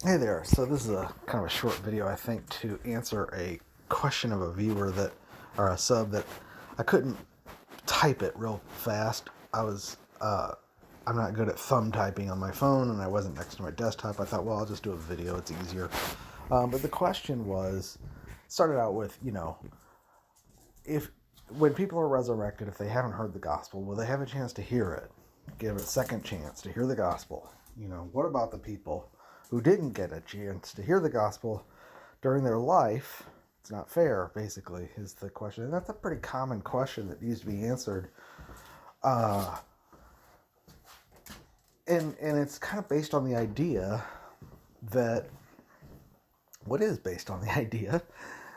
Hey there. So this is a kind of a short video, I think, to answer a question of a viewer or a sub that I couldn't type it real fast. I'm not good at thumb typing on my phone, and I wasn't next to my desktop. I thought, well, I'll just do a video. It's easier. But the question started out with, if when people are resurrected, if they haven't heard the gospel, will they have a chance to hear it? Give it a second chance to hear the gospel. What about the people who didn't get a chance to hear the gospel during their life? It's not fair, basically, is the question. And that's a pretty common question that needs to be answered. And it's kind of based on the idea that, what is based on the idea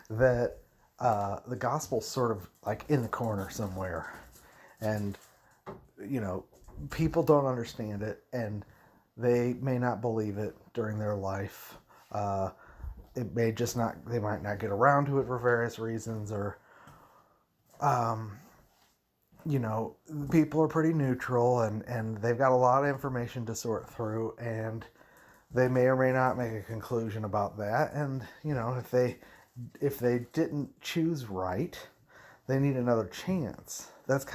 that the gospel's sort of like in the corner somewhere. And, people don't understand it, and they may not believe it during their life. It may just not, they might not get around to it for various reasons, or, people are pretty neutral, and they've got a lot of information to sort through, and they may or may not make a conclusion about that. And, if they didn't choose right, they need another chance. That's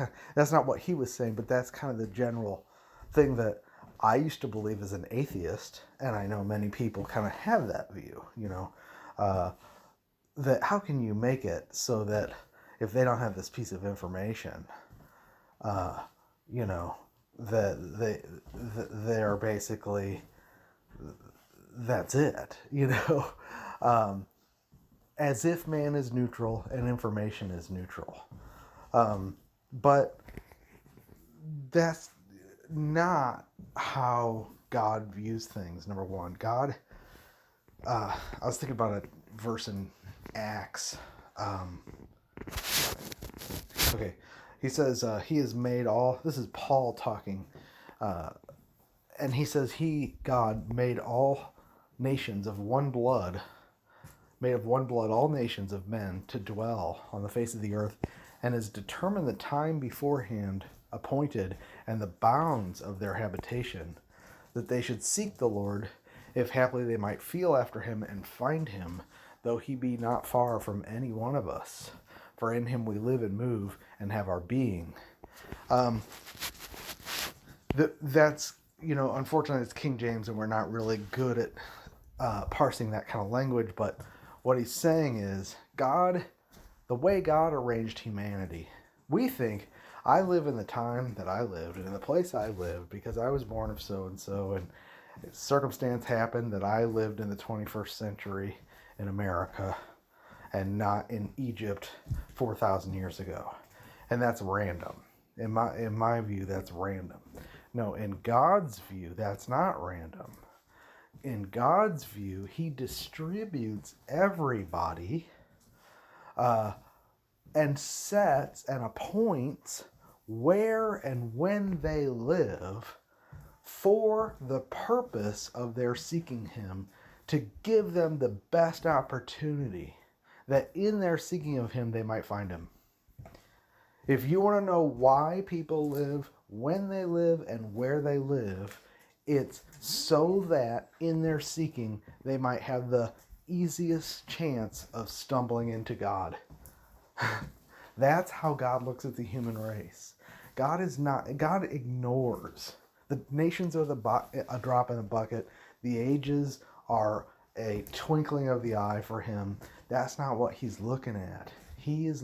not what he was saying, but that's kind of the general thing that I used to believe as an atheist, and I know many people kind of have that view. That how can you make it so that if they don't have this piece of information, uh, you know, they're basically, that's it. um, as if man is neutral and information is neutral. But that's not how God views things. Number one, God, I was thinking about a verse in Acts. Okay, he says, he has made all, this is Paul talking, and he says, God, made all nations of one blood, made of one blood all nations of men to dwell on the face of the earth, and has determined the time beforehand appointed and the bounds of their habitation, that they should seek the Lord, if haply they might feel after him and find him, though he be not far from any one of us. For in him we live and move and have our being. That's, unfortunately it's King James, and we're not really good at parsing that kind of language, but what he's saying is, God, the way God arranged humanity, we think, I live in the time that I lived and in the place I lived because I was born of so and so, and circumstance happened that I lived in the 21st century in America and not in Egypt 4,000 years ago. And that's random. In my view, that's random. No, in God's view, that's not random. In God's view, he distributes everybody and sets and appoints where and when they live for the purpose of their seeking him, to give them the best opportunity that in their seeking of him they might find him. If you want to know why people live, when they live, and where they live, it's so that in their seeking they might have the easiest chance of stumbling into God. That's how God looks at the human race. God ignores. The nations are a drop in the bucket. The ages are a twinkling of the eye for him. That's not what he's looking at. He is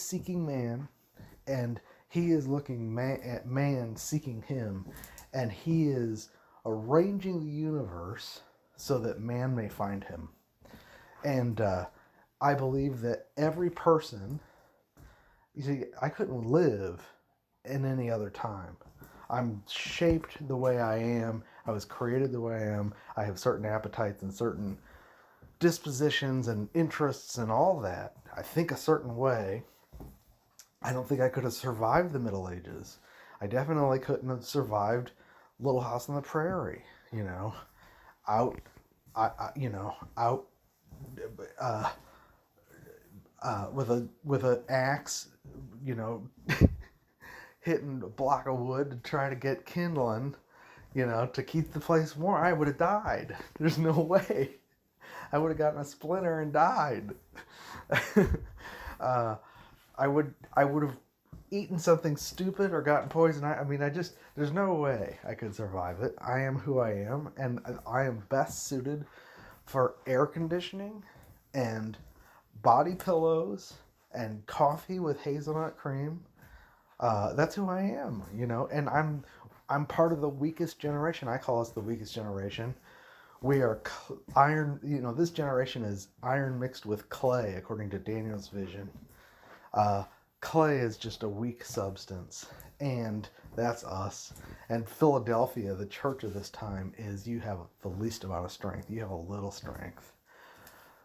seeking man, and he is looking at man seeking him, and he is arranging the universe so that man may find him. And I believe that every person, you see, I couldn't live in any other time. I'm shaped the way I am. I was created the way I am. I have certain appetites and certain dispositions and interests and all that. I think a certain way. I don't think I could have survived the Middle Ages. I definitely couldn't have survived Little House on the Prairie. Out, out with an axe, hitting a block of wood to try to get kindling, to keep the place warm. I would have died. There's no way. I would have gotten a splinter and died. uh, I would have eaten something stupid or gotten poisoned. There's no way I could survive it. I am who I am, and I am best suited for air conditioning and body pillows and coffee with hazelnut cream. That's who I am, and I'm part of the weakest generation. I call us the weakest generation. We are iron, this generation is iron mixed with clay, according to Daniel's vision. Clay is just a weak substance, and that's us. And Philadelphia, the church of this time, is you have the least amount of strength. You have a little strength.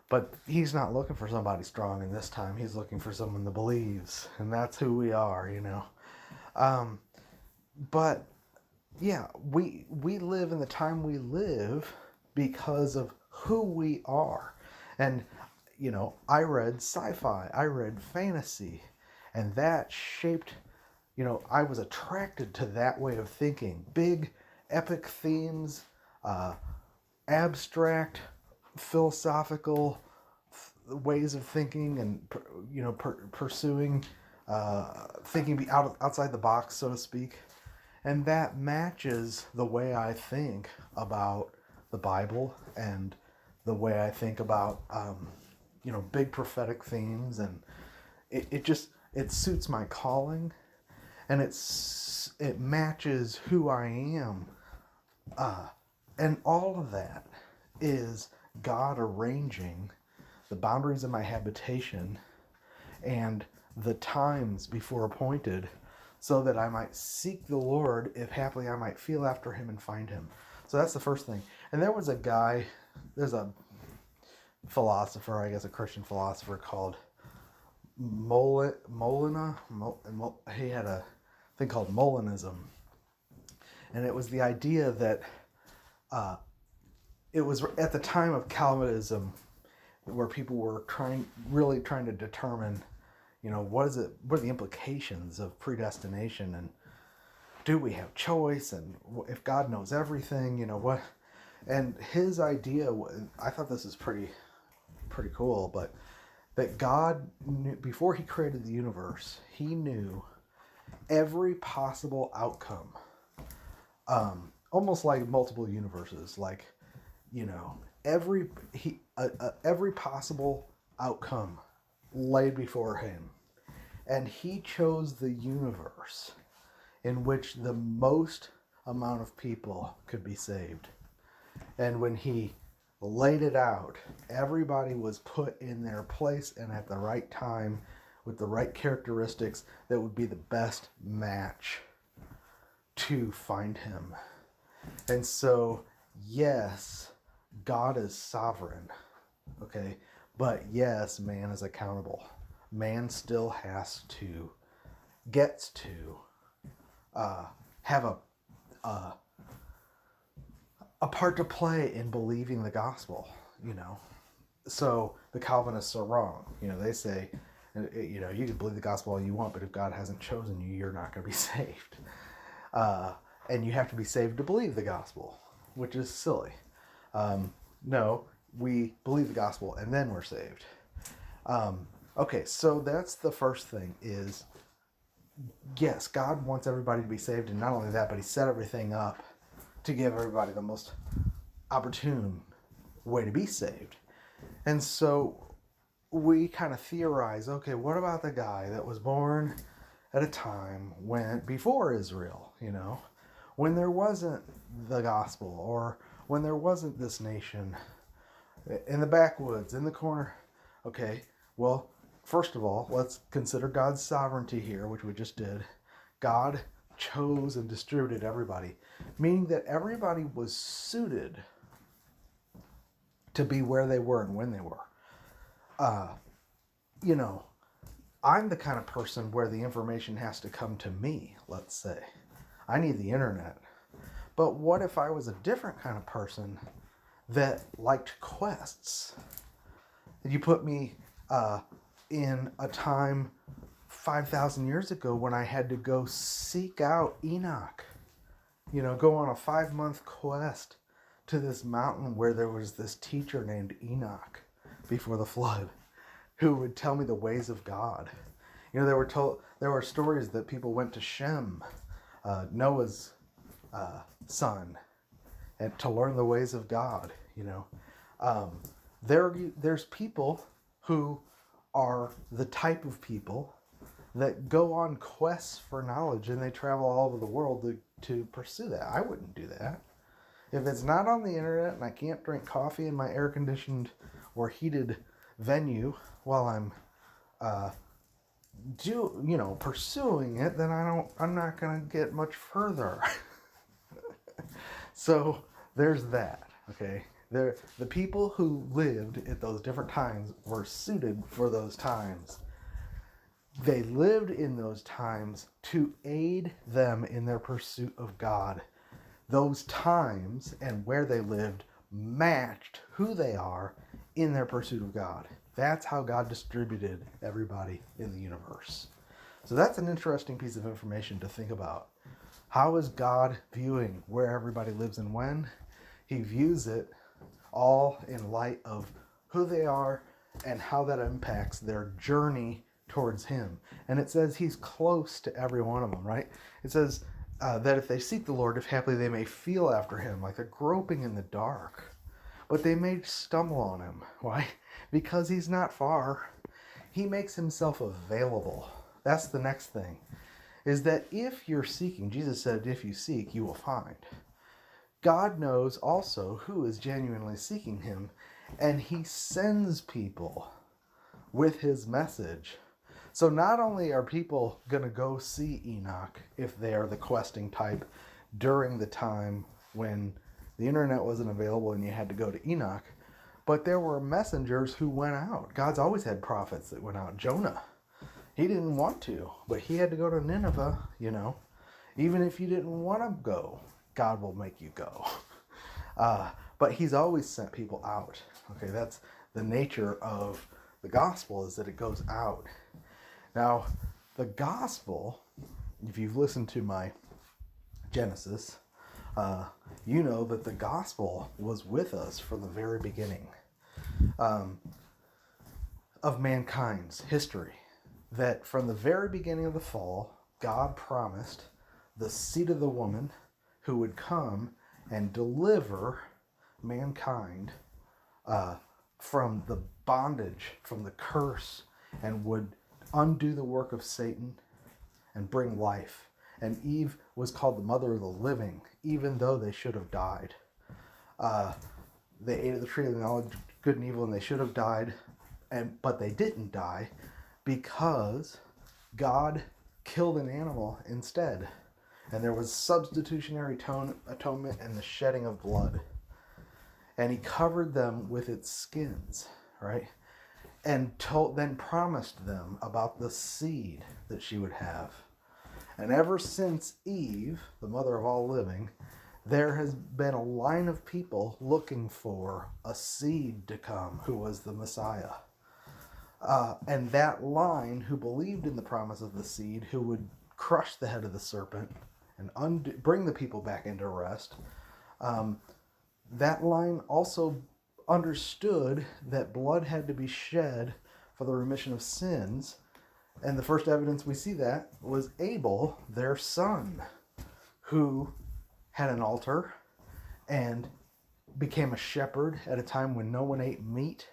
But he's not looking for somebody strong in this time. He's looking for someone that believes, and that's who we are, But yeah, we live in the time we live because of who we are. And I read sci-fi, I read fantasy, and that shaped, I was attracted to that way of thinking. Big epic themes, abstract philosophical ways of thinking, and pursuing thinking outside the box, so to speak. And that matches the way I think about the Bible and the way I think about big prophetic themes, and it suits my calling, and it matches who I am, and all of that is God arranging the boundaries of my habitation and the times before appointed, so that I might seek the Lord, if haply I might feel after him and find him. So that's the first thing. And there's a philosopher, I guess a Christian philosopher, called Molinist. He had a thing called Molinism. And it was the idea that it was at the time of Calvinism, where people were really trying to determine, what are the implications of predestination, and do we have choice, and if God knows everything, what? And his idea, I thought this is pretty cool, but that God knew, before he created the universe, he knew every possible outcome, almost like multiple universes, like, every possible outcome laid before him. And he chose the universe in which the most amount of people could be saved. And when he laid it out, everybody was put in their place and at the right time with the right characteristics that would be the best match to find him. And so, yes, God is sovereign, okay? But yes, man is accountable. Man still gets to have a part to play in believing the gospel, So the Calvinists are wrong. They say, you can believe the gospel all you want, but if God hasn't chosen you, you're not going to be saved. And you have to be saved to believe the gospel, which is silly. No, we believe the gospel and then we're saved. Okay, so that's the first thing is, yes, God wants everybody to be saved, and not only that, but he set everything up to give everybody the most opportune way to be saved. And so we kind of theorize, okay, what about the guy that was born at a time before Israel, when there wasn't the gospel, or when there wasn't this nation in the backwoods, in the corner? Okay, well, first of all, let's consider God's sovereignty here, which we just did. God chose and distributed everybody, meaning that everybody was suited to be where they were and when they were. I'm the kind of person where the information has to come to me, let's say. I need the internet. But what if I was a different kind of person that liked quests? You put me in a time 5,000 years ago when I had to go seek out Enoch go on a 5-month quest to this mountain where there was this teacher named Enoch before the flood who would tell me the ways of God. There were stories that people went to Shem, Noah's son, and to learn the ways of God. There's people who are the type of people that go on quests for knowledge, and they travel all over the world to pursue that. I wouldn't do that. If it's not on the internet and I can't drink coffee in my air-conditioned or heated venue while I'm pursuing it, then I'm not going to get much further. So there's that, okay? The people who lived at those different times were suited for those times. They lived in those times to aid them in their pursuit of God. Those times and where they lived matched who they are in their pursuit of God. That's how God distributed everybody in the universe. So that's an interesting piece of information to think about. How is God viewing where everybody lives and when? He views it all in light of who they are and how that impacts their journey towards Him. And it says He's close to every one of them, right? It says that if they seek the Lord, if haply they may feel after Him, like they're groping in the dark. But they may stumble on Him. Why? Because He's not far. He makes Himself available. That's the next thing. Is that if you're seeking, Jesus said, if you seek, you will find. God knows also who is genuinely seeking Him, and He sends people with His message. So not only are people going to go see Enoch, if they are the questing type, during the time when the internet wasn't available and you had to go to Enoch, but there were messengers who went out. God's always had prophets that went out. Jonah, he didn't want to, but he had to go to Nineveh, Even if you didn't want to go, God will make you go. But He's always sent people out. Okay, that's the nature of the gospel, is that it goes out. Now, the gospel, if you've listened to my Genesis, you know that the gospel was with us from the very beginning of mankind's history. That from the very beginning of the fall, God promised the seed of the woman who would come and deliver mankind from the bondage, from the curse, and would undo the work of Satan and bring life. And Eve was called the mother of the living, even though they should have died. They ate of the tree of the knowledge of good and evil, and they should have died, but they didn't die because God killed an animal instead. And there was substitutionary atonement and the shedding of blood. And He covered them with its skins, right? And then promised them about the seed that she would have. And ever since Eve, the mother of all living, there has been a line of people looking for a seed to come who was the Messiah. And that line who believed in the promise of the seed, who would crush the head of the serpent and bring the people back into rest, that line also understood that blood had to be shed for the remission of sins. And the first evidence we see that was Abel, their son, who had an altar and became a shepherd at a time when no one ate meat,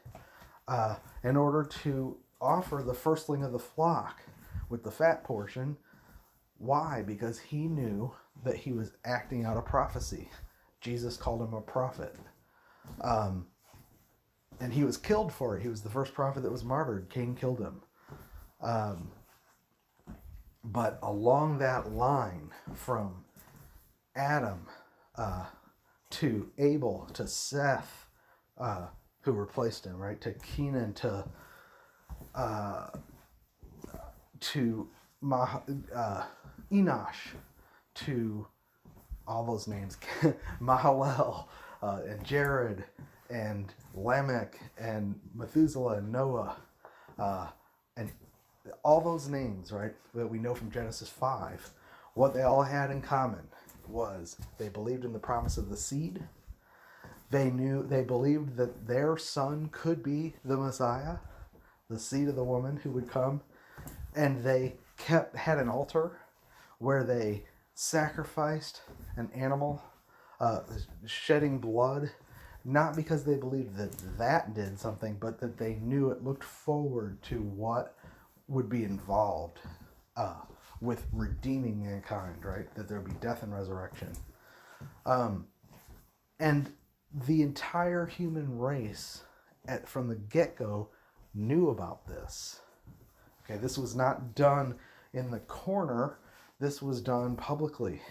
in order to offer the firstling of the flock with the fat portion. Why? Because he knew that he was acting out a prophecy. Jesus called him a prophet. And he was killed for it. He was the first prophet that was martyred. Cain killed him. But along that line, from Adam to Abel to Seth, who replaced him, right, to Kenan to Enosh, to all those names, Mahalel, and Jared, and Lamech, and Methuselah, and Noah, and all those names, right, that we know from Genesis 5, what they all had in common was they believed in the promise of the seed. They believed that their son could be the Messiah, the seed of the woman who would come. And they had an altar where they sacrificed an animal, shedding blood, not because they believed that did something, but that they knew it looked forward to what would be involved with redeeming mankind, right? That there would be death and resurrection. And the entire human race from the get-go knew about this. Okay, this was not done in the corner. This was done publicly.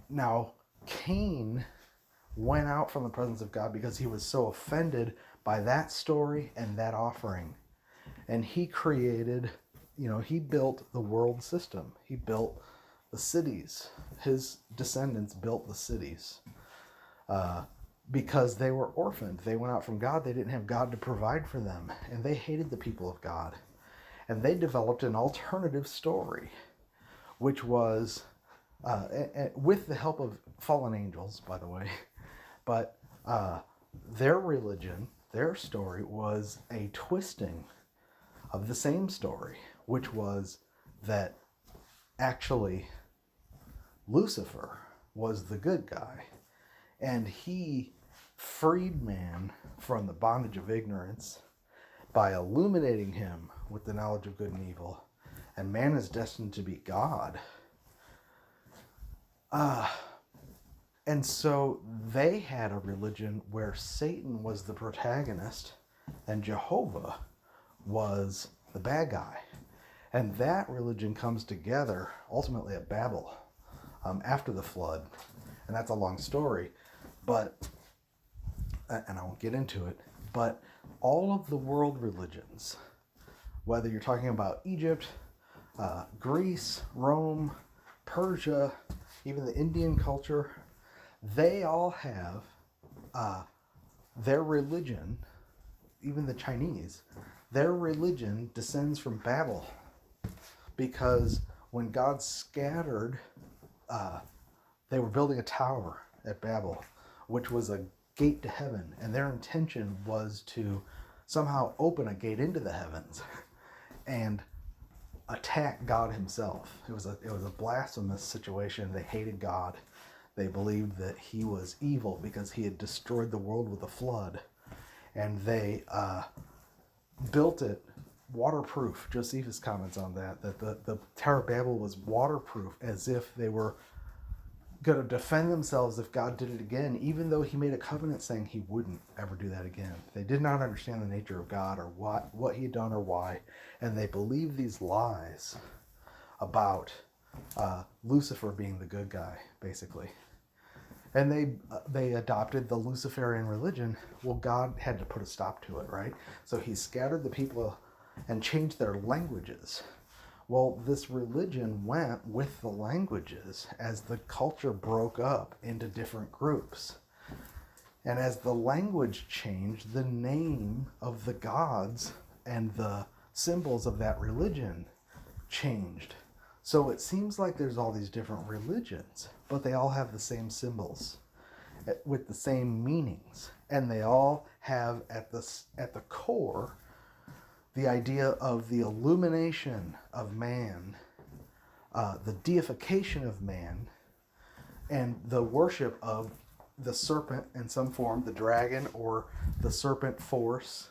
Now, Cain went out from the presence of God because he was so offended by that story and that offering. And he created, he built the world system. He built the cities. His descendants built the cities. Because they were orphaned. They went out from God. They didn't have God to provide for them. And they hated the people of God. And they developed an alternative story, which was, with the help of fallen angels, by the way, but their religion, their story was a twisting of the same story, which was that actually Lucifer was the good guy. And he freed man from the bondage of ignorance by illuminating him with the knowledge of good and evil. And man is destined to be God. And so they had a religion where Satan was the protagonist and Jehovah was the bad guy. And that religion comes together ultimately at Babel after the flood. And that's a long story. But, and I won't get into it, but all of the world religions, whether you're talking about Egypt, Greece, Rome, Persia, even the Indian culture, they all have their religion, even the Chinese, their religion descends from Babel. Because when God scattered, they were building a tower at Babel, which was a gate to heaven, and their intention was to somehow open a gate into the heavens and attack God himself. It was a blasphemous situation. They hated God. They believed that he was evil because he had destroyed the world with a flood, and they built it waterproof. Josephus comments on that the Tower of Babel was waterproof, as if they were going to defend themselves if God did it again, even though he made a covenant saying he wouldn't ever do that again. They did not understand the nature of God or what he had done or why, and they believed these lies about Lucifer being the good guy, basically. And they adopted the Luciferian religion. Well, God had to put a stop to it, right? So he scattered the people and changed their languages. Well, this religion went with the languages as the culture broke up into different groups. And as the language changed, the name of the gods and the symbols of that religion changed. So it seems like there's all these different religions, but they all have the same symbols with the same meanings. And they all have at the core the idea of the illumination of man, the deification of man, and the worship of the serpent in some form, the dragon or the serpent force,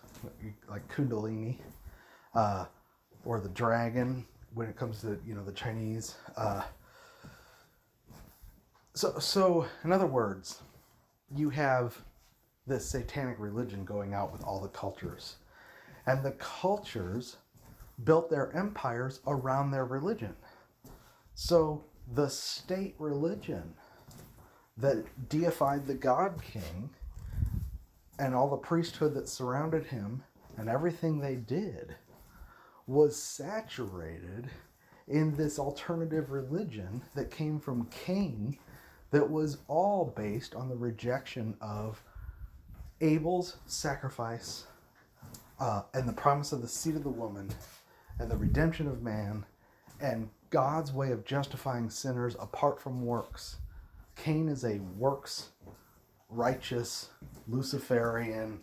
like Kundalini, or the dragon when it comes to the Chinese. So in other words, you have this satanic religion going out with all the cultures. And the cultures built their empires around their religion. So the state religion that deified the God King and all the priesthood that surrounded him and everything they did was saturated in this alternative religion that came from Cain, that was all based on the rejection of Abel's sacrifice, and the promise of the seed of the woman, and the redemption of man, and God's way of justifying sinners apart from works. Cain is a works righteous, Luciferian,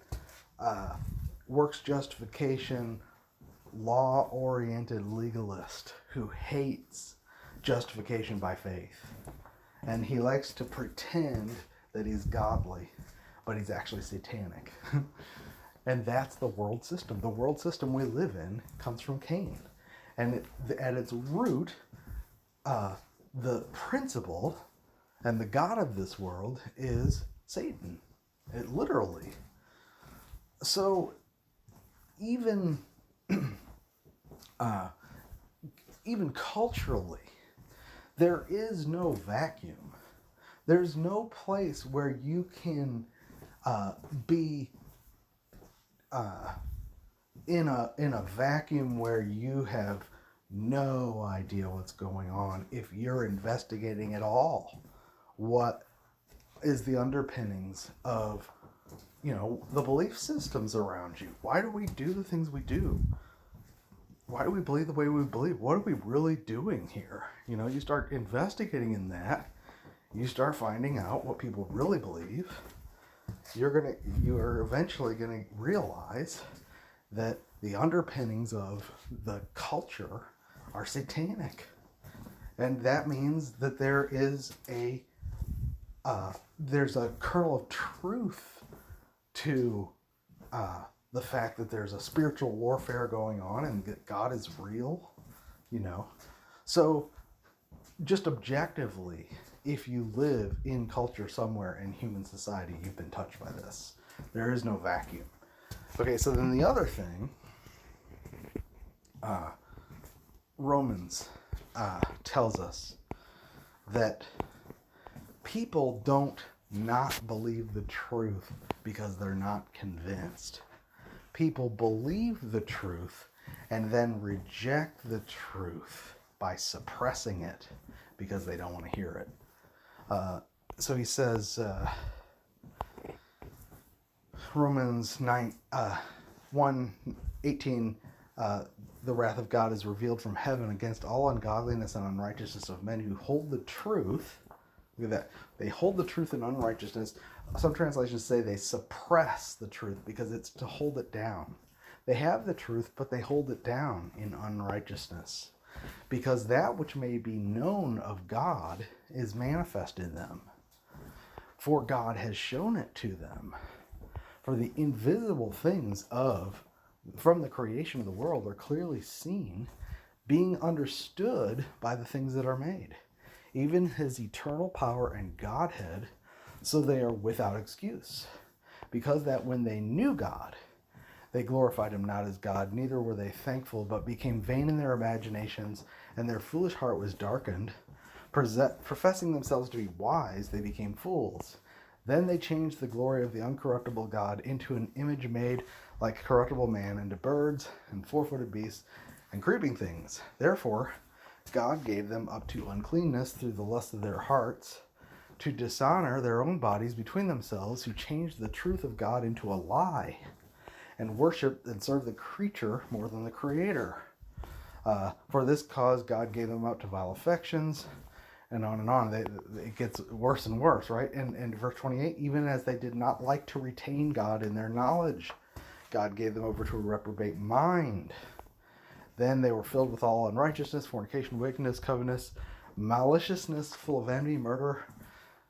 works justification, law-oriented legalist who hates justification by faith. And he likes to pretend that he's godly, but he's actually satanic. And that's the world system. The world system we live in comes from Cain. And at its root, the principle and the god of this world is Satan. It literally. So even culturally, there is no vacuum. There's no place where you can be in a vacuum where you have no idea what's going on if you're investigating at all what is the underpinnings of, the belief systems around you. Why do we do the things we do? Why do we believe the way we believe? What are we really doing here? You start investigating in that, you start finding out what people really believe. You are eventually gonna realize that the underpinnings of the culture are satanic, and that means that there's a kernel of truth to the fact that there's a spiritual warfare going on and that God is real. So just objectively, if you live in culture somewhere in human society, you've been touched by this. There is no vacuum. Okay, so then the other thing, Romans tells us that people don't not believe the truth because they're not convinced. People believe the truth and then reject the truth by suppressing it because they don't want to hear it. So he says, Romans 1:18, the wrath of God is revealed from heaven against all ungodliness and unrighteousness of men who hold the truth. Look at that. They hold the truth in unrighteousness. Some translations say they suppress the truth because it's to hold it down. They have the truth, but they hold it down in unrighteousness, because that which may be known of God is manifest in them. For God has shown it to them. For the invisible things from the creation of the world are clearly seen, being understood by the things that are made, even his eternal power and Godhead, so they are without excuse. Because that when they knew God, they glorified him not as God, neither were they thankful, but became vain in their imaginations, and their foolish heart was darkened. Professing themselves to be wise, they became fools. Then they changed the glory of the uncorruptible God into an image made like corruptible man, and to birds, and four-footed beasts, and creeping things. Therefore, God gave them up to uncleanness through the lust of their hearts, to dishonor their own bodies between themselves, who changed the truth of God into a lie, and worshiped and served the creature more than the Creator. For this cause God gave them up to vile affections, and on and on. It gets worse and worse, right? And verse 28, even as they did not like to retain God in their knowledge, God gave them over to a reprobate mind. Then they were filled with all unrighteousness, fornication, wickedness, covetousness, maliciousness, full of envy, murder,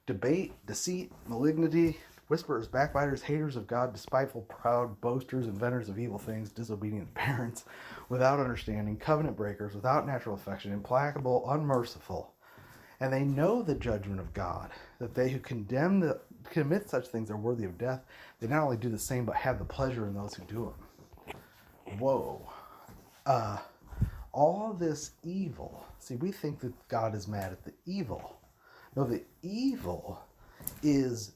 debate, deceit, malignity, whisperers, backbiters, haters of God, despiteful, proud, boasters, inventors of evil things, disobedient parents, without understanding, covenant breakers, without natural affection, implacable, unmerciful. And they know the judgment of God, that they who commit such things are worthy of death. They not only do the same, but have the pleasure in those who do them. Whoa. All this evil. See, we think that God is mad at the evil. No, the evil is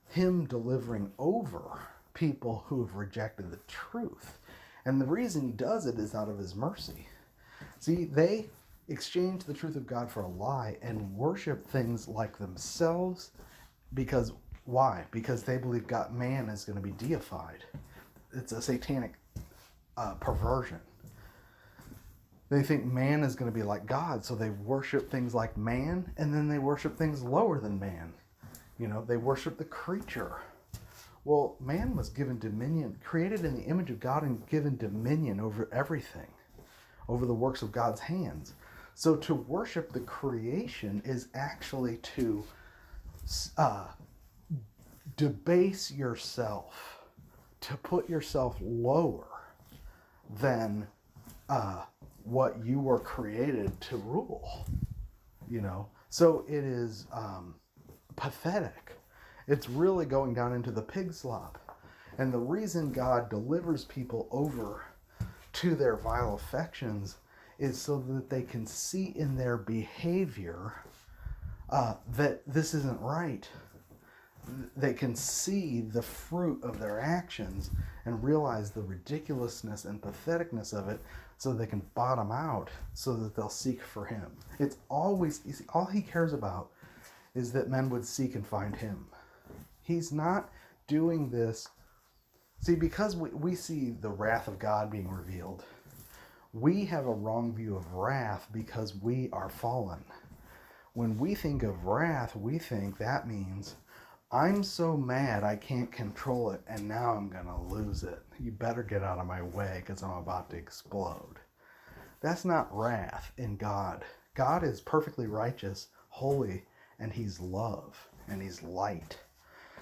him delivering over people who have rejected the truth. And the reason he does it is out of his mercy. See, they exchange the truth of God for a lie and worship things like themselves. Because why? Because they believe man is going to be deified. It's a satanic perversion. They think man is going to be like God, so they worship things like man, and then they worship things lower than man. They worship the creature. Well, man was given dominion, created in the image of God and given dominion over everything, over the works of God's hands. So to worship the creation is actually to debase yourself, to put yourself lower than what you were created to rule. So it is pathetic. It's really going down into the pig slop. And the reason God delivers people over to their vile affections is so that they can see in their behavior that this isn't right. They can see the fruit of their actions and realize the ridiculousness and patheticness of it, so they can bottom out, so that they'll seek for him. It's always, all he cares about is that men would seek and find him. He's not doing this. See, because we see the wrath of God being revealed, we have a wrong view of wrath because we are fallen. When we think of wrath, we think that means I'm so mad I can't control it, and now I'm going to lose it. You better get out of my way because I'm about to explode. That's not wrath in God. God is perfectly righteous, holy, and he's love, and he's light.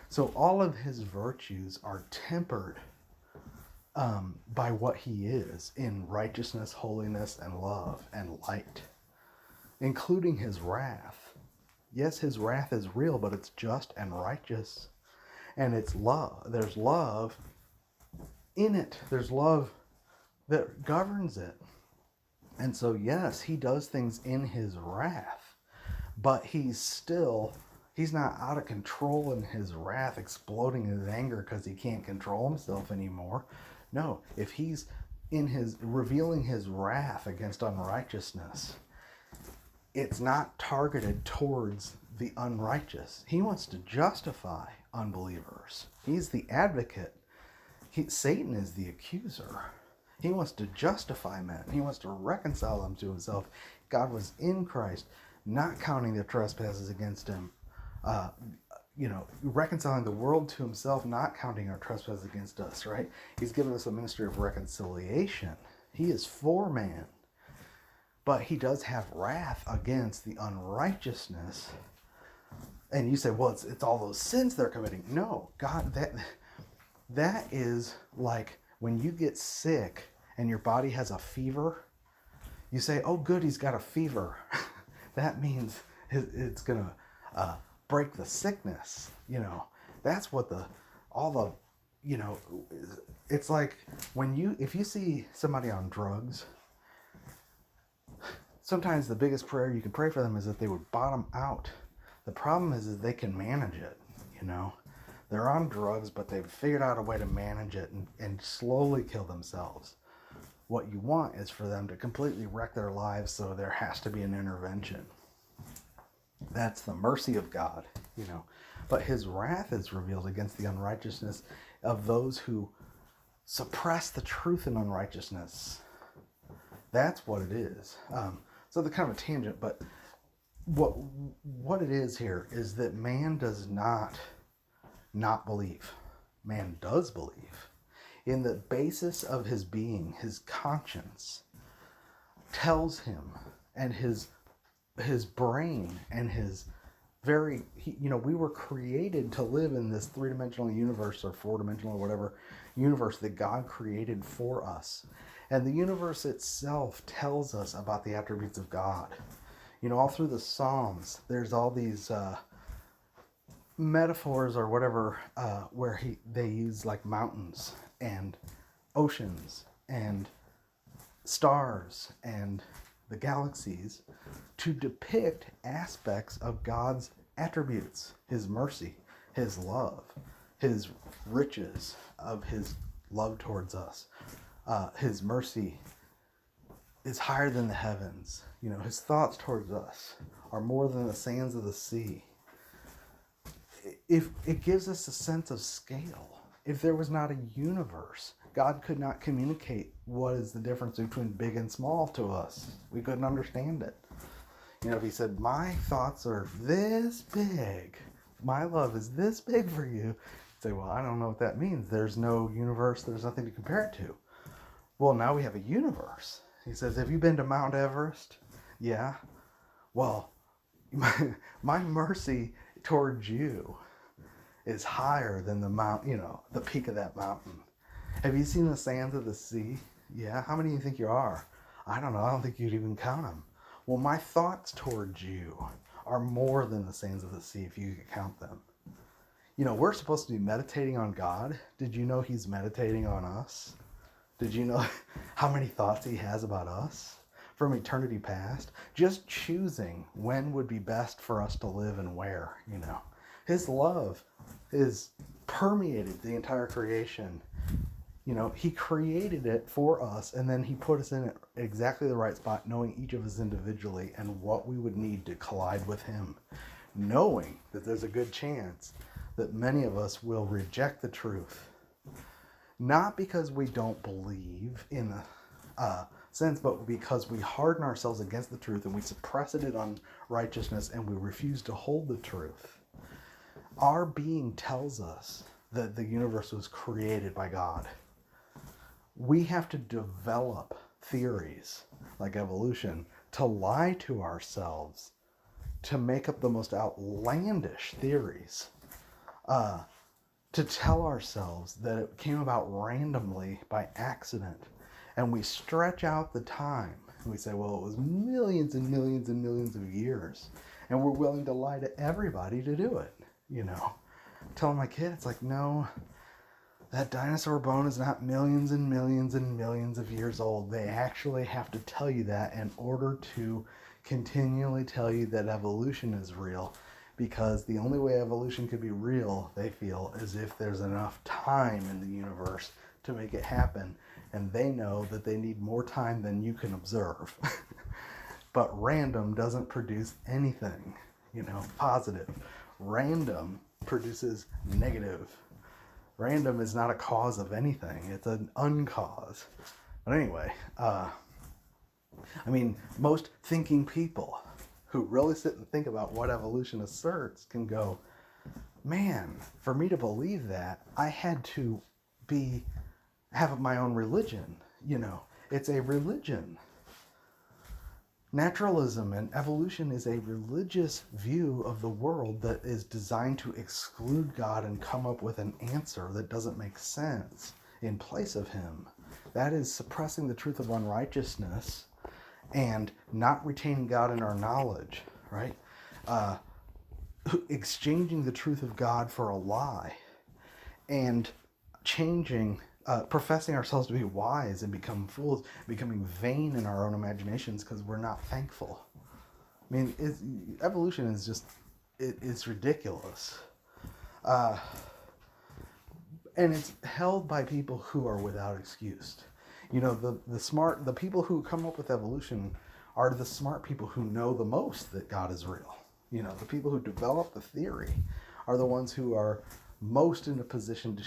So all of his virtues are tempered by what he is in righteousness, holiness, and love, and light, including his wrath. Yes, his wrath is real, but it's just and righteous. And it's love. There's love in it. There's love that governs it. And so, yes, he does things in his wrath, but he's not out of control in his wrath, exploding in his anger because he can't control himself anymore. No, if he's revealing his wrath against unrighteousness, it's not targeted towards the unrighteous. He wants to justify unbelievers. He's the advocate. Satan is the accuser. He wants to justify men. He wants to reconcile them to himself. God was in Christ, not counting their trespasses against him. Reconciling the world to himself, not counting our trespasses against us, right? He's given us a ministry of reconciliation. He is for man. But he does have wrath against the unrighteousness. And you say, well, it's all those sins they're committing. No, God, that is like when you get sick and your body has a fever, you say, oh, good, he's got a fever. That means it's going to break the sickness. That's what it's like if you see somebody on drugs, sometimes the biggest prayer you can pray for them is that they would bottom out. The problem is they can manage it, They're on drugs, but they've figured out a way to manage it and slowly kill themselves. What you want is for them to completely wreck their lives, so there has to be an intervention. That's the mercy of God, But his wrath is revealed against the unrighteousness of those who suppress the truth in unrighteousness. That's what it is. So the kind of a tangent, but what it is here is that man does not believe. Man does believe. In the basis of his being, his conscience tells him, and his brain and his we were created to live in this three-dimensional universe, or four-dimensional, or whatever universe that God created for us. And the universe itself tells us about the attributes of God. All through the Psalms, there's all these metaphors or whatever where they use like mountains and oceans and stars and the galaxies to depict aspects of God's attributes, his mercy, his love, his riches of his love towards us. His mercy is higher than the heavens. His thoughts towards us are more than the sands of the sea. If it gives us a sense of scale. If there was not a universe, God could not communicate what is the difference between big and small to us. We couldn't understand it. If he said, my thoughts are this big, my love is this big for you, you'd say, well, I don't know what that means. There's no universe, there's nothing to compare it to. Well, now we have a universe. He says, have you been to Mount Everest? Yeah. Well, my mercy towards you is higher than the peak of that mountain. Have you seen the sands of the sea? Yeah. How many do you think you are? I don't know. I don't think you'd even count them. Well, my thoughts towards you are more than the sands of the sea if you could count them. We're supposed to be meditating on God. Did you know he's meditating on us? Did you know how many thoughts he has about us from eternity past? Just choosing when would be best for us to live and where, His love is permeated the entire creation. He created it for us, and then he put us in exactly the right spot, knowing each of us individually and what we would need to collide with him, knowing that there's a good chance that many of us will reject the truth. Not because we don't believe in a sense, but because we harden ourselves against the truth and we suppress it on righteousness and we refuse to hold the truth. Our being tells us that the universe was created by God. We have to develop theories like evolution to lie to ourselves, to make up the most outlandish theories, to tell ourselves that it came about randomly by accident. And we stretch out the time. And we say, well, it was millions and millions and millions of years. And we're willing to lie to everybody to do it, Telling my kid, it's like, no, that dinosaur bone is not millions and millions and millions of years old. They actually have to tell you that in order to continually tell you that evolution is real. Because the only way evolution could be real, they feel, is if there's enough time in the universe to make it happen. And they know that they need more time than you can observe. But random doesn't produce anything, positive. Random produces negative. Random is not a cause of anything. It's an uncause. But anyway, most thinking people who really sit and think about what evolution asserts can go, man, for me to believe that, I had to have my own religion. It's a religion. Naturalism and evolution is a religious view of the world that is designed to exclude God and come up with an answer that doesn't make sense in place of him. That is suppressing the truth of unrighteousness and not retaining God in our knowledge, right? Exchanging the truth of God for a lie and professing ourselves to be wise and become fools, becoming vain in our own imaginations because we're not thankful. Evolution is just, it's ridiculous. And it's held by people who are without excuse. The people who come up with evolution are the smart people who know the most that God is real. The people who develop the theory are the ones who are most in a position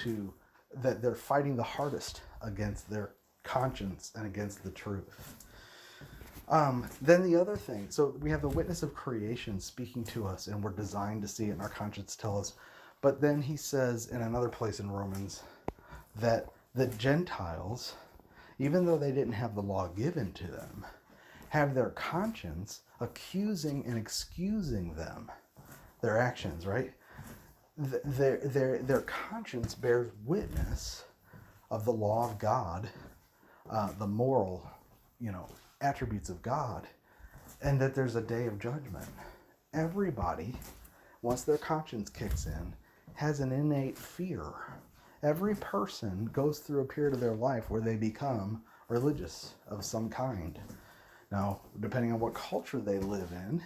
that they're fighting the hardest against their conscience and against the truth. Then the other thing, so we have the witness of creation speaking to us, and we're designed to see it, and our conscience tells us. But then he says in another place in Romans that the Gentiles, even though they didn't have the law given to them, have their conscience accusing and excusing them, their actions, right? Their conscience bears witness of the law of God, the moral, attributes of God, and that there's a day of judgment. Everybody, once their conscience kicks in, has an innate fear. Every person goes through a period of their life where they become religious of some kind. Now, depending on what culture they live in,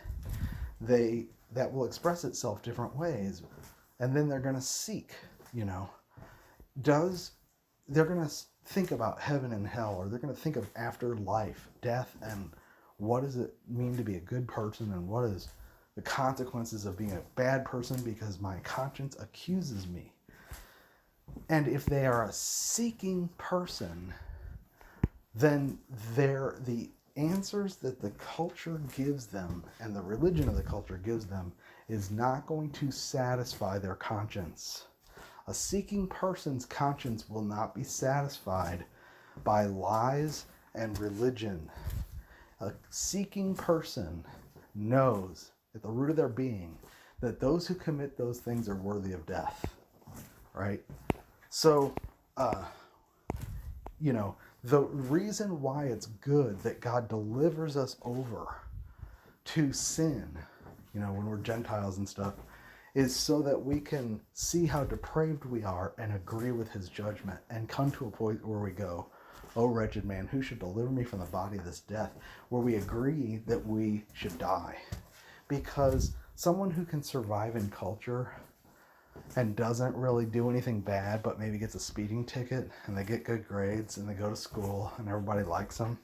that will express itself different ways. And then they're going to seek, they're going to think about heaven and hell, or they're going to think of afterlife, death, and what does it mean to be a good person, and what is the consequences of being a bad person because my conscience accuses me. And if they are a seeking person, then the answers that the culture gives them and the religion of the culture gives them is not going to satisfy their conscience. A seeking person's conscience will not be satisfied by lies and religion. A seeking person knows at the root of their being that those who commit those things are worthy of death, right? So, the reason why it's good that God delivers us over to sin, when we're Gentiles and stuff, is so that we can see how depraved we are and agree with his judgment and come to a point where we go, "O wretched man, who should deliver me from the body of this death?" Where we agree that we should die. Because someone who can survive in culture and doesn't really do anything bad, but maybe gets a speeding ticket and they get good grades and they go to school and everybody likes them,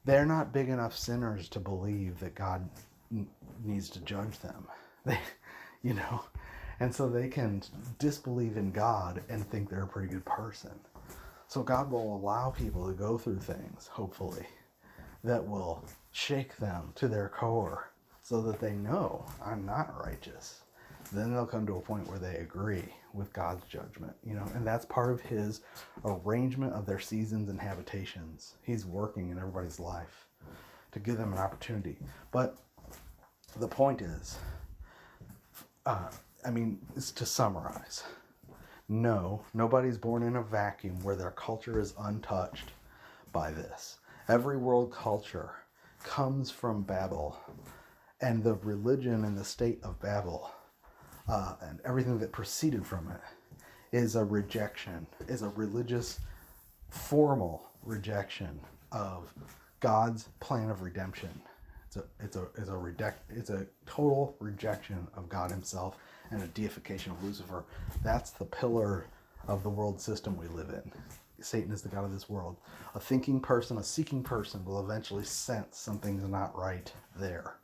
they're not big enough sinners to believe that God needs to judge them. And so they can disbelieve in God and think they're a pretty good person. So God will allow people to go through things, hopefully, that will shake them to their core so that they know, I'm not righteous. Then they'll come to a point where they agree with God's judgment, and that's part of his arrangement of their seasons and habitations. He's working in everybody's life to give them an opportunity. But the point is, is to summarize. No, nobody's born in a vacuum where their culture is untouched by this. Every world culture comes from Babel, and the religion and the state of Babel and everything that proceeded from it is a rejection, is a religious, formal rejection of God's plan of redemption. It's a total rejection of God himself and a deification of Lucifer. That's the pillar of the world system we live in. Satan is the god of this world. A thinking person, a seeking person will eventually sense something's not right there.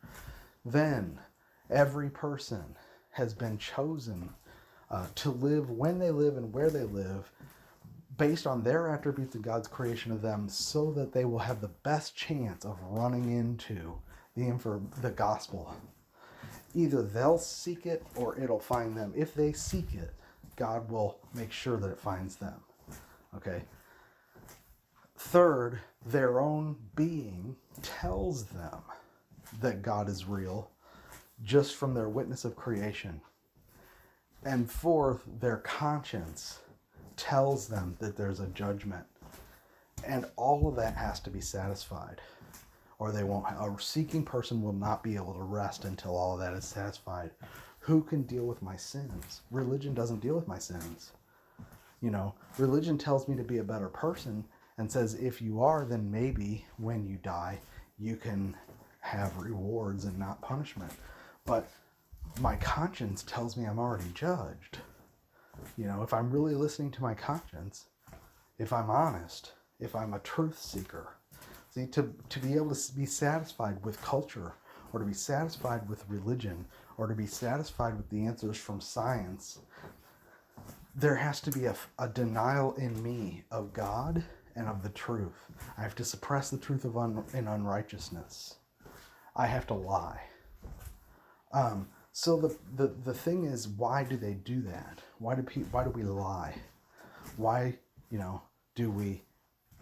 Then every person has been chosen to live when they live and where they live based on their attributes and God's creation of them, so that they will have the best chance of running into the gospel. Either they'll seek it or it'll find them. If they seek it, God will make sure that it finds them. Okay? Third, their own being tells them that God is real just from their witness of creation. And fourth, their conscience tells them that there's a judgment. And all of that has to be satisfied, or they won't. A seeking person will not be able to rest until all of that is satisfied. Who can deal with my sins? Religion doesn't deal with my sins. Religion tells me to be a better person and says if you are, then maybe when you die, you can have rewards and not punishment. But my conscience tells me I'm already judged. If I'm really listening to my conscience, if I'm honest, if I'm a truth seeker. See, to be able to be satisfied with culture, or to be satisfied with religion, or to be satisfied with the answers from science, there has to be a denial in me of God and of the truth. I have to suppress the truth in unrighteousness. I have to lie. So the thing is, why do they do that? Why do we lie? Why, do we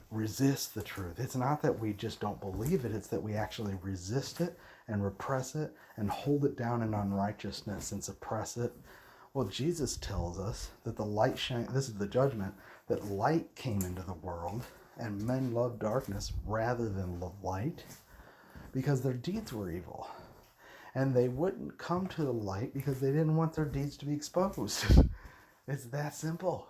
resist the truth? It's not that we just don't believe it, it's that we actually resist it and repress it and hold it down in unrighteousness and suppress it. Well, Jesus tells us that the light shine. This is the judgment, that light came into the world and men loved darkness rather than the light because their deeds were evil. And they wouldn't come to the light because they didn't want their deeds to be exposed. It's that simple.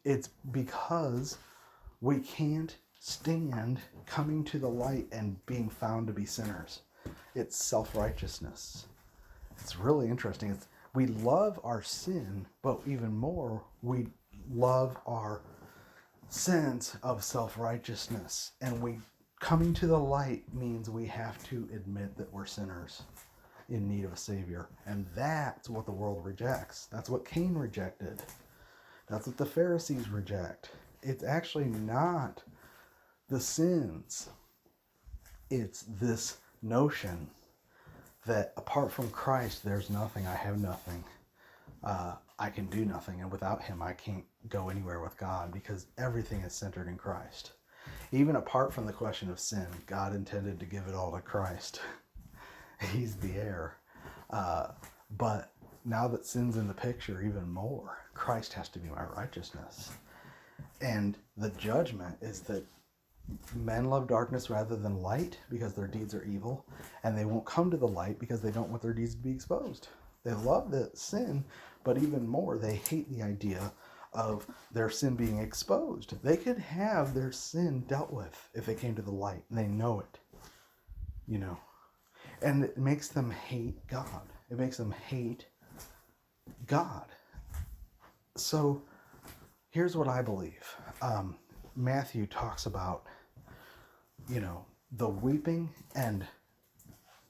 It's because we can't stand coming to the light and being found to be sinners. It's self-righteousness. It's really interesting. We love our sin, but even more, we love our sense of self-righteousness. And coming to the light means we have to admit that we're sinners. in need of a Savior. And that's what the world rejects. That's what Cain rejected. That's what the Pharisees reject. It's actually not the sins. It's this notion that apart from Christ, there's nothing. I have nothing. I can do nothing. And without him, I can't go anywhere with God, because everything is centered in Christ. Even apart from the question of sin, God intended to give it all to Christ. He's the heir. But now that sin's in the picture even more, Christ has to be my righteousness. And the judgment is that men love darkness rather than light because their deeds are evil, and they won't come to the light because they don't want their deeds to be exposed. They love the sin, but even more, they hate the idea of their sin being exposed. They could have their sin dealt with if they came to the light, and they know it, you know. And it makes them hate God. It makes them hate God. So here's what I believe. Matthew talks about, you know, the weeping and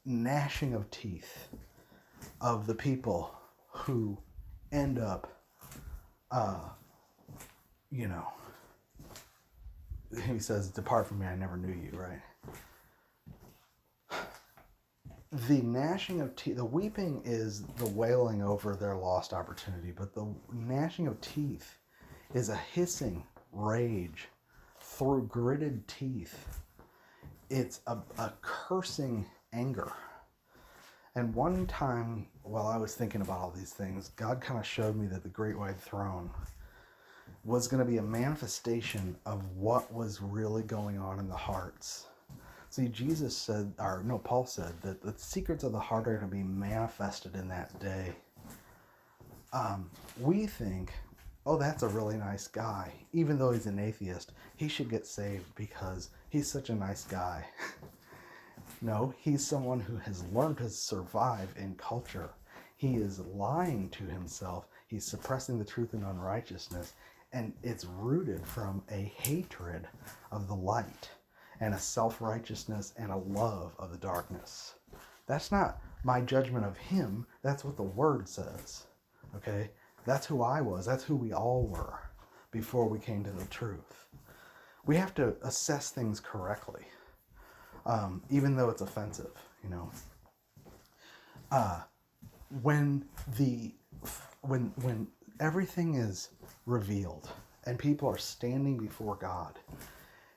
gnashing of teeth of the people who end up, you know, he says, depart from me, I never knew you, right? The gnashing of teeth, the weeping is the wailing over their lost opportunity, but the gnashing of teeth is a hissing rage through gritted teeth. It's a cursing anger. And one time, while I was thinking about all these things, God kind of showed me that the Great White Throne was going to be a manifestation of what was really going on in the hearts. See, Jesus said, or no, Paul said that the secrets of the heart are going to be manifested in that day. We think, oh, that's a really nice guy. Even though he's an atheist, he should get saved because he's such a nice guy. No, he's someone who has learned to survive in culture. He is lying to himself. He's suppressing the truth in unrighteousness. And it's rooted from a hatred of the light and a self-righteousness and a love of the darkness. That's not my judgment of him. That's what the word says. Okay? That's who I was. That's who we all were before we came to the truth. We have to assess things correctly. Even though it's offensive, you know. When everything is revealed and people are standing before God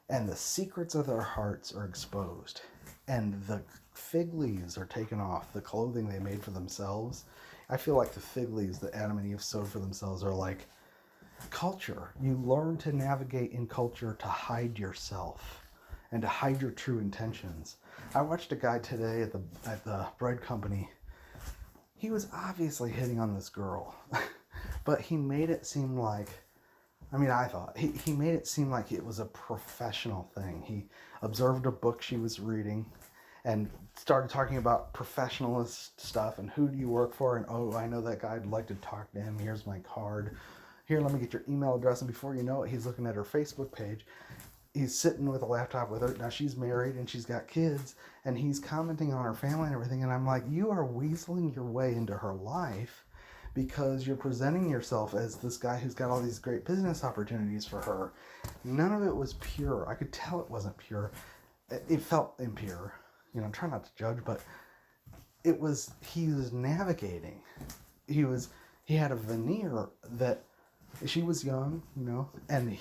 and the secrets of their hearts are exposed and the fig leaves are taken off, the clothing they made for themselves, I feel like the fig leaves that Adam and Eve sewed for themselves are like culture. You learn to navigate in culture to hide yourself and to hide your true intentions. I watched a guy today at the bread company. He was obviously hitting on this girl, but he made it seem like, I thought, he made it seem like it was a professional thing. He observed a book she was reading and started talking about professionalist stuff and who do you work for, and oh, I know that guy, I'd like to talk to him, here's my card. Here, let me get your email address, and before you know it, he's looking at her Facebook page. He's sitting with a laptop with her. Now she's married and she's got kids, and he's commenting on her family and everything. And I'm like, you are weaseling your way into her life because you're presenting yourself as this guy who's got all these great business opportunities for her. None of it was pure. I could tell it wasn't pure. It felt impure. You know, I'm trying not to judge, but he was navigating. He had a veneer that she was young, you know, and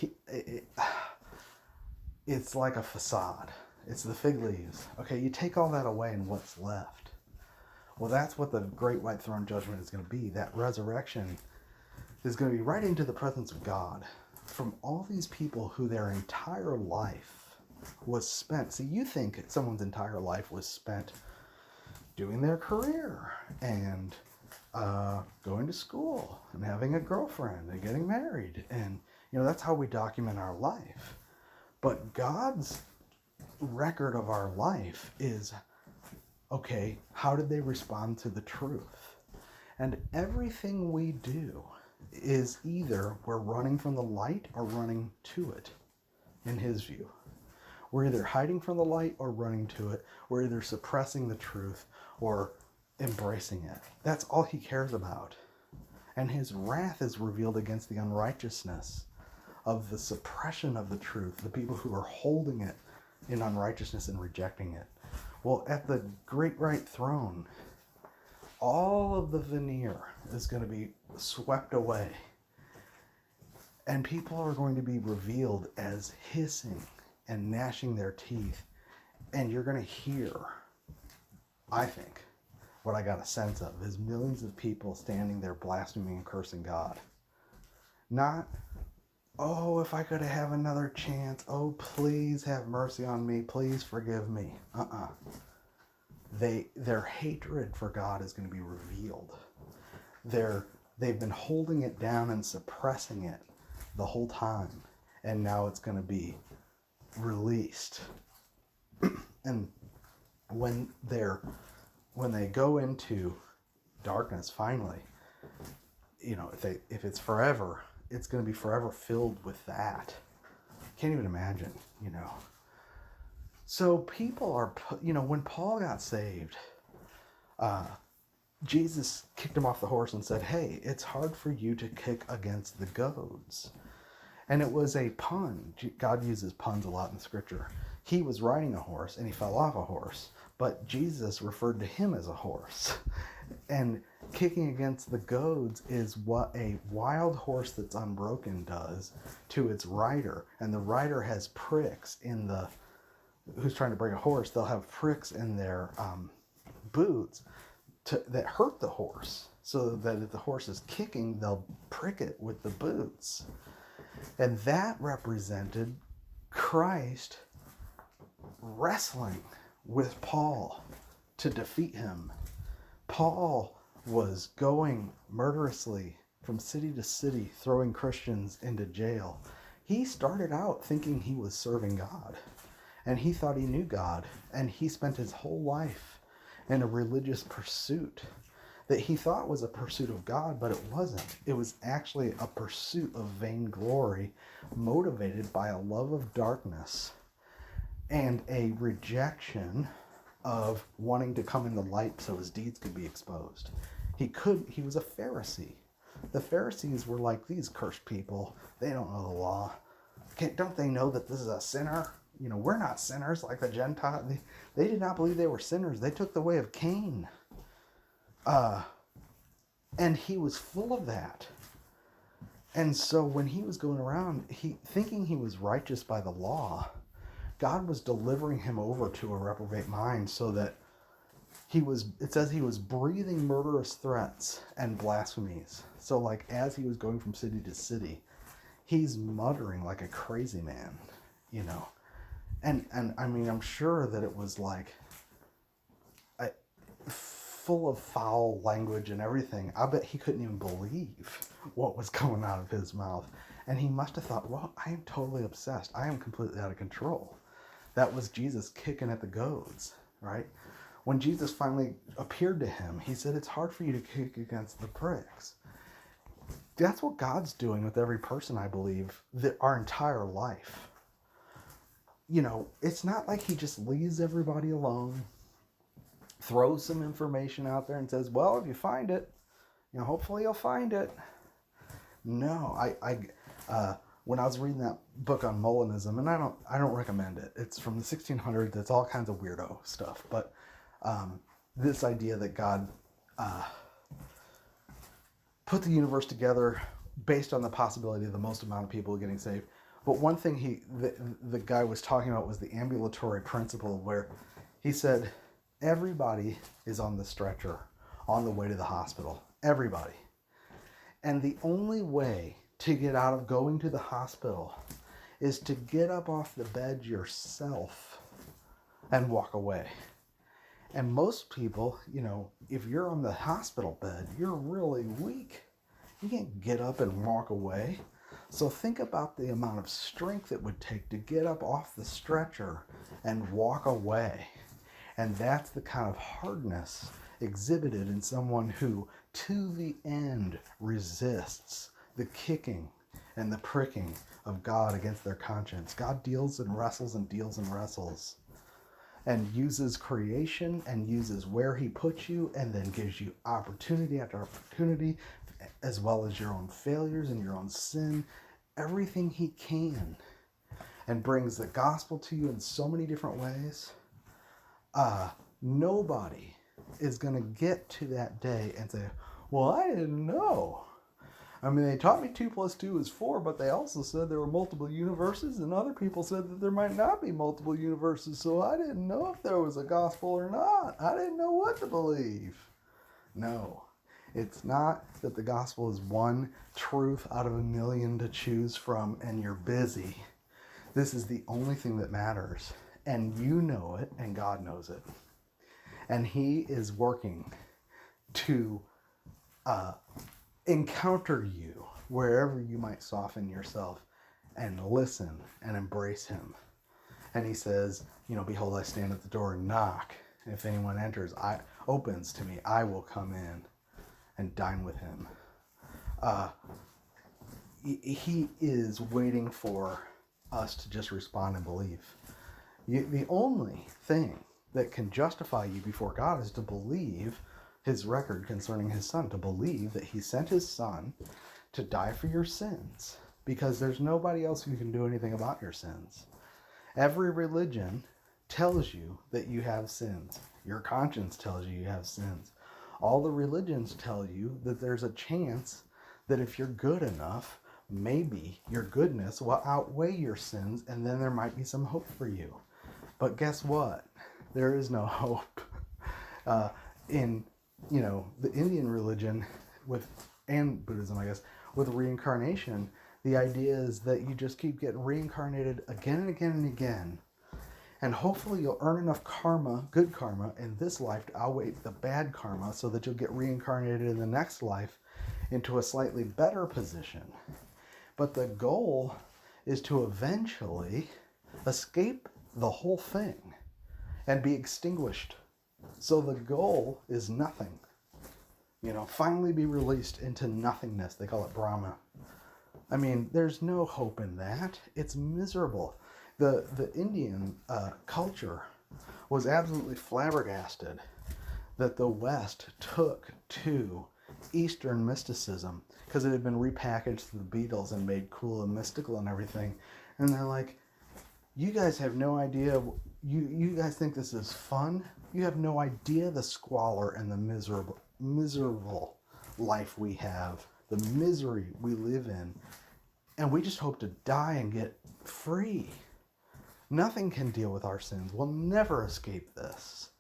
it's like a facade. It's the fig leaves. Okay, you take all that away and what's left? Well, that's what the Great White Throne Judgment is going to be. That resurrection is going to be right into the presence of God from all these people who their entire life was spent. See, you think someone's entire life was spent doing their career and going to school and having a girlfriend and getting married. And, you know, that's how we document our life. But God's record of our life is, okay, how did they respond to the truth? And everything we do is either we're running from the light or running to it, in his view. We're either hiding from the light or running to it. We're either suppressing the truth or embracing it. That's all he cares about. And his wrath is revealed against the unrighteousness of the suppression of the truth, the people who are holding it in unrighteousness and rejecting it. Well, at the great white throne, all of the veneer is going to be swept away. And people are going to be revealed as hissing and gnashing their teeth. And you're going to hear, I think, what I got a sense of is millions of people standing there blaspheming and cursing God. Not, oh, if I could have another chance, oh, please have mercy on me, please forgive me. Their hatred for God is going to be revealed. They've been holding it down and suppressing it the whole time, and now it's going to be released. And when they go into darkness, finally, if it's forever, it's going to be forever filled with that. Can't even imagine, So people are, when Paul got saved, Jesus kicked him off the horse and said, hey, it's hard for you to kick against the goads. And it was a pun. God uses puns a lot in Scripture. He was riding a horse and he fell off a horse, but Jesus referred to him as a horse. And kicking against the goads is what a wild horse that's unbroken does to its rider. And the rider has pricks who's trying to bring a horse, they'll have pricks in their boots that hurt the horse. So that if the horse is kicking, they'll prick it with the boots. And that represented Christ wrestling with Paul to defeat him. Paul was going murderously from city to city, throwing Christians into jail. He started out thinking he was serving God, and he thought he knew God, and he spent his whole life in a religious pursuit that he thought was a pursuit of God, but it wasn't. It was actually a pursuit of vainglory motivated by a love of darkness and a rejection of wanting to come in the light so his deeds could be exposed. He was a Pharisee. The Pharisees were like, these cursed people, they don't know the law. Don't they know that this is a sinner? We're not sinners like the Gentiles. They did not believe they were sinners. They took the way of Cain. And he was full of that. And so when he was going around, thinking he was righteous by the law, God was delivering him over to a reprobate mind so that it says he was breathing murderous threats and blasphemies. So like as he was going from city to city, he's muttering like a crazy man, And I mean, I'm sure that it was like full of foul language and everything. I bet he couldn't even believe what was coming out of his mouth. And he must have thought, well, I am totally obsessed. I am completely out of control. That was Jesus kicking at the goads, right? When Jesus finally appeared to him, he said, it's hard for you to kick against the pricks. That's what God's doing with every person, I believe, our entire life. It's not like he just leaves everybody alone, throws some information out there and says, well, if you find it, hopefully you'll find it. No, when I was reading that book on Molinism, and I don't recommend it. It's from the 1600s. It's all kinds of weirdo stuff. But this idea that God put the universe together based on the possibility of the most amount of people getting saved. But one thing the guy was talking about was the ambulatory principle, where he said, everybody is on the stretcher on the way to the hospital. Everybody. And the only way to get out of going to the hospital is to get up off the bed yourself and walk away. And most people, if you're on the hospital bed, you're really weak. You can't get up and walk away. So think about the amount of strength it would take to get up off the stretcher and walk away. And that's the kind of hardness exhibited in someone who, to the end, resists the kicking and the pricking of God against their conscience. God deals and wrestles and deals and wrestles. and uses creation and uses where he puts you and then gives you opportunity after opportunity, as well as your own failures and your own sin, everything he can, and brings the gospel to you in so many different ways. Nobody is going to get to that day and say, well, I didn't know. I mean, they taught me 2 + 2 is 4, but they also said there were multiple universes, and other people said that there might not be multiple universes, so I didn't know if there was a gospel or not. I didn't know what to believe. No, it's not that the gospel is one truth out of a million to choose from, and you're busy. This is the only thing that matters, and you know it, and God knows it. And he is working to encounter you wherever you might soften yourself and listen and embrace him. And he says, behold, I stand at the door and knock. And if anyone opens to me, I will come in and dine with him. He is waiting for us to just respond and believe. The only thing that can justify you before God is to believe his record concerning his son, to believe that he sent his son to die for your sins, because there's nobody else who can do anything about your sins. Every religion tells you that you have sins. Your conscience tells you you have sins. All the religions tell you that there's a chance that if you're good enough, maybe your goodness will outweigh your sins, and then there might be some hope for you. But guess what? There is no hope. In the Indian religion and Buddhism, I guess, with reincarnation, the idea is that you just keep getting reincarnated again and again and again. And hopefully you'll earn enough karma, good karma, in this life to outweigh the bad karma so that you'll get reincarnated in the next life into a slightly better position. But the goal is to eventually escape the whole thing and be extinguished. So the goal is nothing. Finally be released into nothingness. They call it Brahma. I mean, there's no hope in that. It's miserable. The Indian culture was absolutely flabbergasted that the West took to Eastern mysticism because it had been repackaged through the Beatles and made cool and mystical and everything. And they're like, you guys have no idea. You guys think this is fun? You have no idea the squalor and the miserable life we have, the misery we live in, and we just hope to die and get free. Nothing can deal with our sins. We'll never escape this.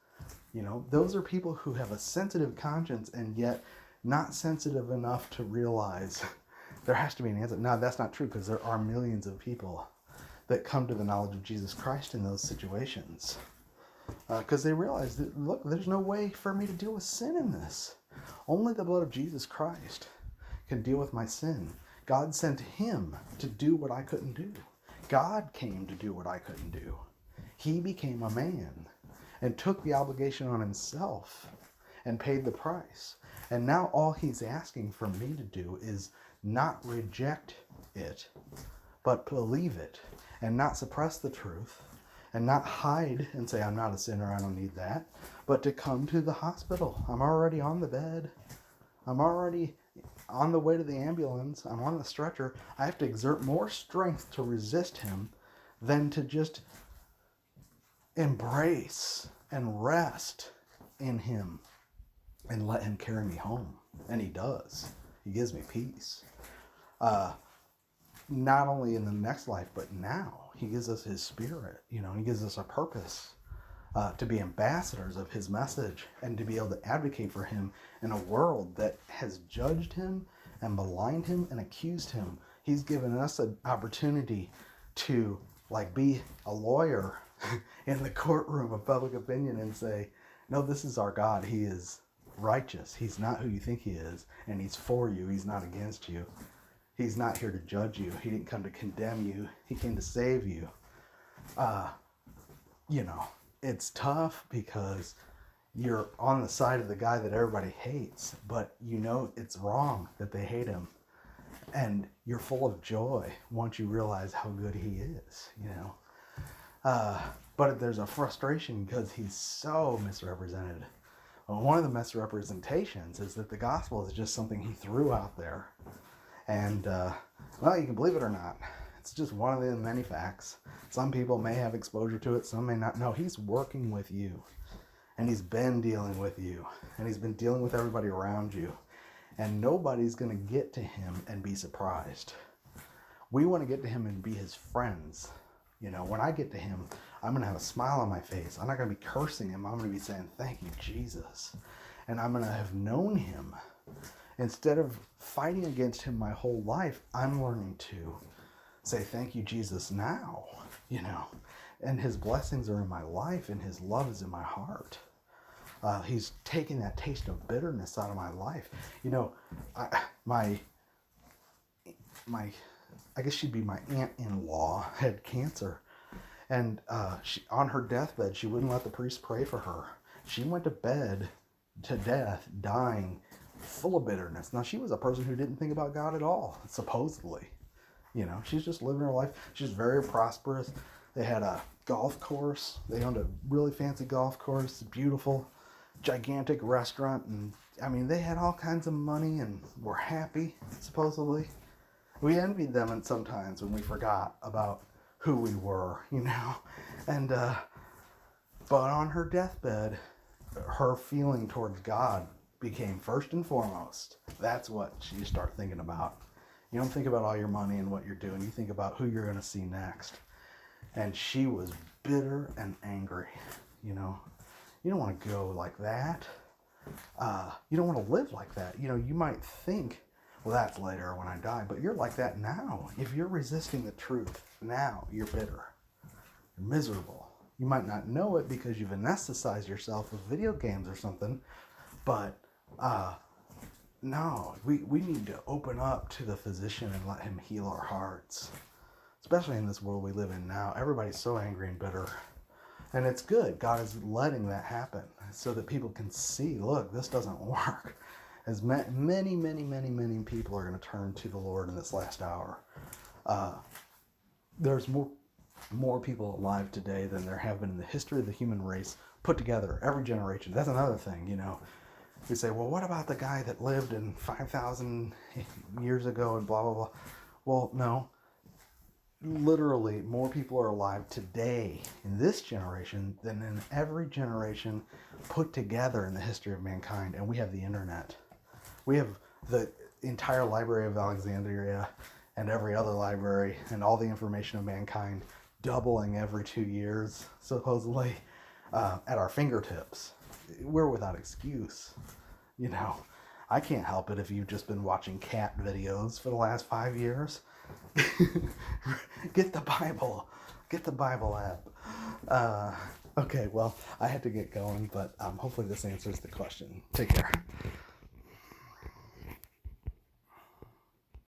Those are people who have a sensitive conscience and yet not sensitive enough to realize there has to be an answer. No, that's not true, because there are millions of people that come to the knowledge of Jesus Christ in those situations. Because they realize that, look, there's no way for me to deal with sin in this. Only the blood of Jesus Christ can deal with my sin. God sent him to do what I couldn't do. God came to do what I couldn't do. He became a man and took the obligation on himself and paid the price. And now all he's asking for me to do is not reject it, but believe it, and not suppress the truth, and not hide and say, I'm not a sinner, I don't need that, but to come to the hospital. I'm already on the bed. I'm already on the way to the ambulance. I'm on the stretcher. I have to exert more strength to resist him than to just embrace and rest in him and let him carry me home. And he does. He gives me peace. Not only in the next life, but now. He gives us his spirit. He gives us a purpose to be ambassadors of his message and to be able to advocate for him in a world that has judged him and maligned him and accused him. He's given us an opportunity to be a lawyer in the courtroom of public opinion and say, no, this is our God. He is righteous. He's not who you think he is, and he's for you. He's not against you. He's not here to judge you. He didn't come to condemn you. He came to save you. It's tough because you're on the side of the guy that everybody hates, but it's wrong that they hate him. And you're full of joy once you realize how good he is, But there's a frustration because he's so misrepresented. Well, one of the misrepresentations is that the gospel is just something he threw out there. And, well, you can believe it or not. It's just one of the many facts. Some people may have exposure to it, some may not. No, he's working with you. And he's been dealing with you. And he's been dealing with everybody around you. And nobody's going to get to him and be surprised. We want to get to him and be his friends. You know, when I get to him, I'm going to have a smile on my face. I'm not going to be cursing him. I'm going to be saying, thank you, Jesus. And I'm going to have known him. Instead of fighting against him my whole life, I'm learning to say, thank you, Jesus, now. You know, and his blessings are in my life and his love is in my heart. He's taking that taste of bitterness out of my life. You know, I guess she'd be my aunt-in-law, had cancer. And she, on her deathbed, she wouldn't let the priest pray for her. She went to bed to death, dying, full of bitterness. Now, she was a person who didn't think about God at all, supposedly. You know, she's just living her life. She's very prosperous. They had a golf course. They owned a really fancy golf course, beautiful, gigantic restaurant. And, I mean, they had all kinds of money and were happy, supposedly. We envied them and sometimes when we forgot about who we were, you know. And, but on her deathbed, her feeling towards God became first and foremost. That's what you start thinking about. You don't think about all your money and what you're doing. You think about who you're going to see next. And she was bitter and angry, you know. You don't want to go like that. You don't want to live like that. You know, you might think, well, that's later when I die. But you're like that now. If you're resisting the truth now, you're bitter. You're miserable. You might not know it because you've anesthetized yourself with video games or something. But no, we need to open up to the physician and let him heal our hearts. Especially in this world we live in now. Everybody's so angry and bitter. And it's good. God is letting that happen so that people can see, look, this doesn't work. As many people are going to turn to the Lord in this last hour. There's more people alive today than there have been in the history of the human race put together, every generation. That's another thing, you know. We say, well, what about the guy that lived in 5,000 years ago and blah, blah, blah. Well, no. Literally, more people are alive today in this generation than in every generation put together in the history of mankind. And we have the internet. We have the entire Library of Alexandria and every other library and all the information of mankind doubling every 2 years, supposedly, at our fingertips. We're without excuse. You know, I can't help it if you've just been watching cat videos for the last 5 years. Get the Bible. Get the Bible app. Okay, well, I had to get going, but hopefully this answers the question. Take care.